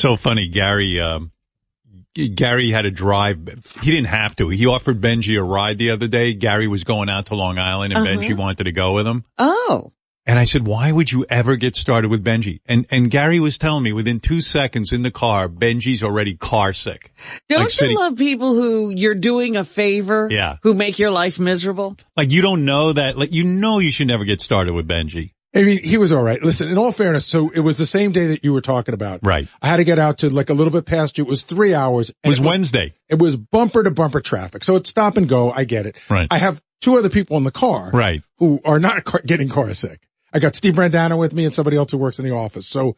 So funny, Gary had to drive. He didn't have to. He offered Benjy a ride the other day. Gary was going out to Long Island and Benjy wanted to go with him. Oh. And I said, why would you ever get started with Benjy? And Gary was telling me within 2 seconds in the car, Benjy's already car sick. Don't you love people who you're doing a favor? Yeah. Who make your life miserable? Like you don't know that, like you should never get started with Benjy. I mean, he was all right. Listen, in all fairness, so it was the same day that you were talking about. Right. I had to get out to like a little bit past you. It was 3 hours. It was Wednesday. It was bumper to bumper traffic. So it's stop and go. I get it. Right. I have 2 other people in the car. Right. Who are not getting car sick. I got Steve Brandano with me and somebody else who works in the office. So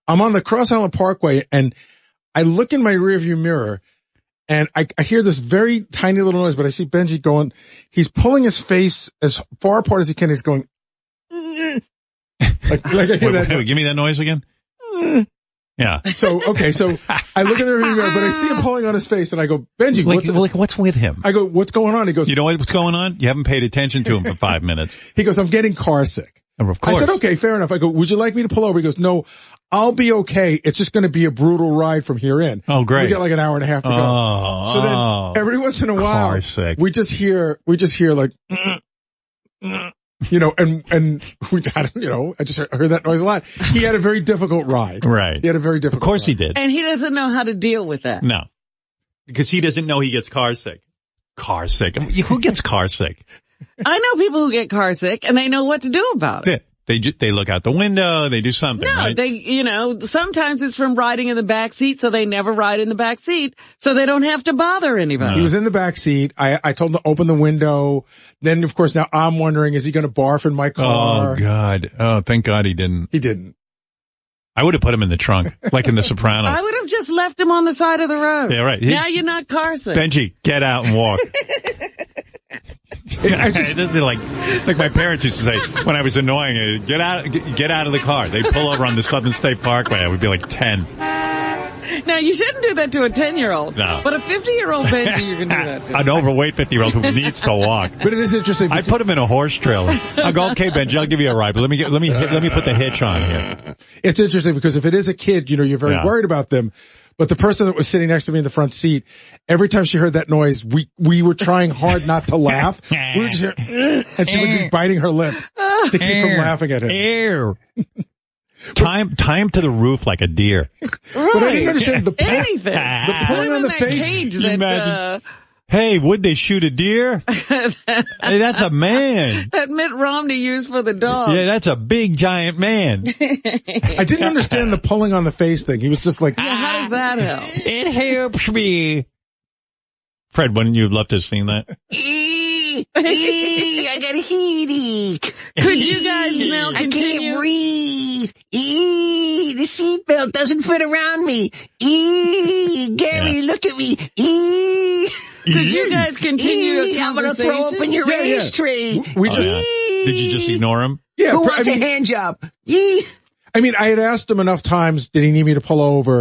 I'm on the Cross Island Parkway and I look in my rearview mirror and I hear this very tiny little noise, but I see Benjy going, he's pulling his face as far apart as he can. He's going, like I hear that. Wait, give me that noise again. Yeah. So I look in the rearview mirror, but I see him pulling on his face and I go, Benjy, what's with him? I go, what's going on? He goes, you know what's going on? You haven't paid attention to him for 5 minutes. He goes, I'm getting car sick. Of course. I said, okay, fair enough. I go, would you like me to pull over? He goes, no, I'll be okay. It's just going to be a brutal ride from here in. Oh, great. We got like an hour and a half to go. So then every once in a while, we just hear like, you know, and we got, you know, I just heard that noise a lot. He had a very difficult ride. Right. He had a very difficult Of course ride. he did. And he doesn't know how to deal with that. No. Because he doesn't know he gets car sick. Car sick. I mean, who gets car sick? I know people who get car sick and they know what to do about it. Yeah. They look out the window, they do something, No, right? sometimes it's from riding in the back seat, so they never ride in the back seat, so they don't have to bother anybody. He was in the back seat. I told him to open the window. Then, of course, now I'm wondering, is he going to barf in my car? Oh, God. Oh, thank God he didn't. He didn't. I would have put him in the trunk, like in The Sopranos. I would have just left him on the side of the road. Yeah, right. Now you're not car sick. Benjy, get out and walk. Like my parents used to say when I was annoying, get out of the car. They'd pull over on the Southern State Parkway. I would be like 10. Now, you shouldn't do that to a 10-year-old. No. But a 50-year-old Benjy, you can do that to. An overweight 50-year-old who needs to walk. But it is interesting. I put him in a horse trailer. I'll go, okay, Benjy, I'll give you a ride, but let me put the hitch on here. It's interesting because if it is a kid, you know, you're very worried about them. But the person that was sitting next to me in the front seat, every time she heard that noise, we were trying hard not to laugh. We were just hearing, and she would be biting her lip to keep from laughing at him. Tie him to the roof like a deer. Right. But I didn't understand the pulling on the face. Cage Hey, would they shoot a deer? Hey, that's a man. That Mitt Romney used for the dog. Yeah, that's a big giant man. I didn't understand the pulling on the face thing. He was just like, yeah, how does that help? It helps me. Fred, wouldn't you have loved to have seen that? I got a headache. Could you guys now continue? I can't breathe. The seatbelt doesn't fit around me. Gary, look at me. Could you guys continue a I'm going to conversation? throw up in your ashtray. We just, Did you just ignore him? yeah. Who wants a hand job? I mean, I had asked him enough times, did he need me to pull over?